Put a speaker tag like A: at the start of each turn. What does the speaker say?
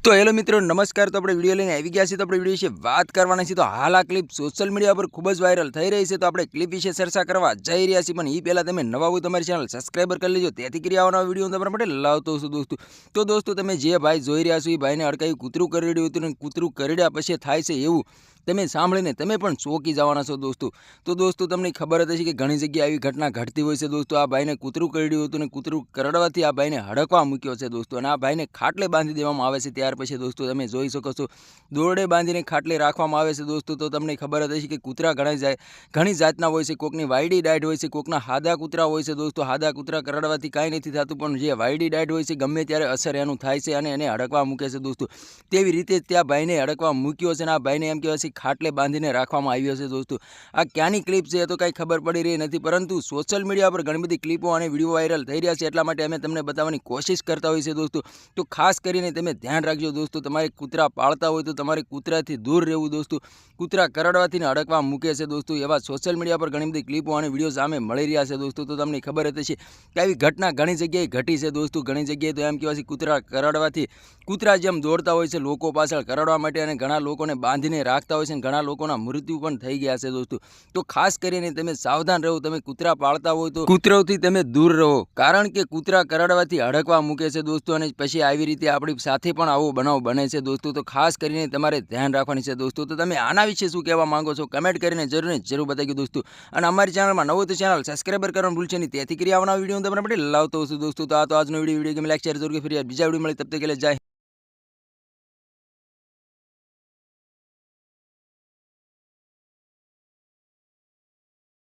A: તો હેલો મિત્રો નમસ્કાર। તો આપણે વિડીયો લઈને આવી ગયા છીએ। તો આપણે વિડીયો વિશે વાત કરવાના છીએ। તો હાલ આ ક્લિપ સોશિયલ મીડિયા પર ખૂબ જ વાયરલ થઈ રહી છે। તો આપણે ક્લિપ વિશે ચર્ચા કરવા જઈ રહ્યા છીએ, પણ એ પહેલાં તમે નવા હોય તમારી ચેનલ સબસ્ક્રાઈબર કરી લેજો, તેથી કરી આવવાનો વિડીયો તમારા માટે લાવતો છું દોસ્તો। તો દોસ્તો તમે જે ભાઈ જોઈ રહ્યા છો એ ભાઈને અડકાયું કૂતરું કરી રહ્યું હતું, અને કૂતરું કરડ્યા પછી થાય છે એવું તમે સાંભળીને તમે પણ ચોંકી જવાના છો દોસ્તો। તો દોસ્તો તમને ખબર જ હશે કે ઘણી જગ્યાએ આવી ઘટના ઘટતી હોય છે દોસ્તો। આ ભાઈને કૂતરું કરડ્યું હતું, અને કૂતરું કરડવાથી આ ભાઈને હડકવા મૂક્યો છે દોસ્તો, અને આ ભાઈને ખાટલે બાંધી દેવામાં આવે છે। ત્યાર પછી દોસ્તો તમે જોઈ શકો છો દોરડે બાંધીને ખાટલે રાખવામાં આવે છે દોસ્તો। તો તમને ખબર જ હશે કે કૂતરા ઘણી જાતના હોય છે, કોકની વાયડી ડાયટ હોય છે, કોકના હાદા કૂતરા હોય છે દોસ્તો। હાદા કૂતરા કરડવાથી કાંઈ નથી થતું, પણ જે વાયડી ડાયટ હોય છે ગમે ત્યારે અસર એનું થાય છે અને એને હડકવા મૂકે છે દોસ્તો। તેવી રીતે ત્યાં ભાઈને હડકવા મૂક્યો છે, અને આ ભાઈને એમ કહેવાય છે ખાટલે બાંધીને રાખવામાં આવ્યો છે દોસ્તો। આ ક્યાંની ક્લિપ છે તો કાંઈ ખબર પડી રહી નથી, પરંતુ સોશિયલ મીડિયા પર ઘણી બધી ક્લિપો અને વિડીયો વાયરલ થઈ રહ્યા છે, એટલા માટે અમે તમને બતાવવાની કોશિશ કરતા હોઈએ છીએ દોસ્તો। તો ખાસ કરીને તમે ધ્યાન રાખજો દોસ્તો, તમારે કૂતરા પાળતા હોય તો તમારે કૂતરાથી દૂર રહેવું દોસ્તો। કૂતરા કરડવાથી ને હડકવા મૂકે છે દોસ્તો, એવા સોશિયલ મીડિયા પર ઘણી બધી ક્લિપો અને વિડીયો સામે મળી રહ્યા છે દોસ્તો। તો તમને ખબર જ હશે કે આવી ઘટના ઘણી જગ્યાએ ઘટી છે દોસ્તો। ઘણી જગ્યાએ તો એમ કહેવાય છે કૂતરા કરડવાથી કૂતરા જેમ દોડતા હોય છે લોકો પાછળ કરડવા માટે, અને ઘણા લોકોને બાંધીને રાખતા હોય છે, અને ઘણા લોકોના મૃત્યુ પણ થઈ ગયા છે દોસ્તો। તો ખાસ કરીને તમે સાવધાન રહો, તમે કૂતરા પાળતા હોય તો કૂતરાઓથી તમે દૂર રહો, કારણ કે કૂતરા કરડવાથી હડકવા મૂકે છે દોસ્તો, અને પછી આવી રીતે આપણી સાથે પણ આવો બનાવ બને છે દોસ્તો। તો ખાસ કરીને તમારે ધ્યાન રાખવાની છે દોસ્તો। તો તમે આના વિશે શું કહેવા માંગો છો કમેન્ટ કરીને જરૂર બતાવી દોસ્તો। અને અમારી ચેનલમાં નવો તો ચેનલ સબસ્ક્રાઈબર કરવાનું ભૂલશે નહીં, તેથી કરી આવવાના વિડીયો તમારા માટે લાવતો છું દોસ્તો। તો આજનો વિડીયો ગમે લાઈક શેર જરૂર કે ફરી બીજા વિડીયો મળે, તબ તક કે लिए જય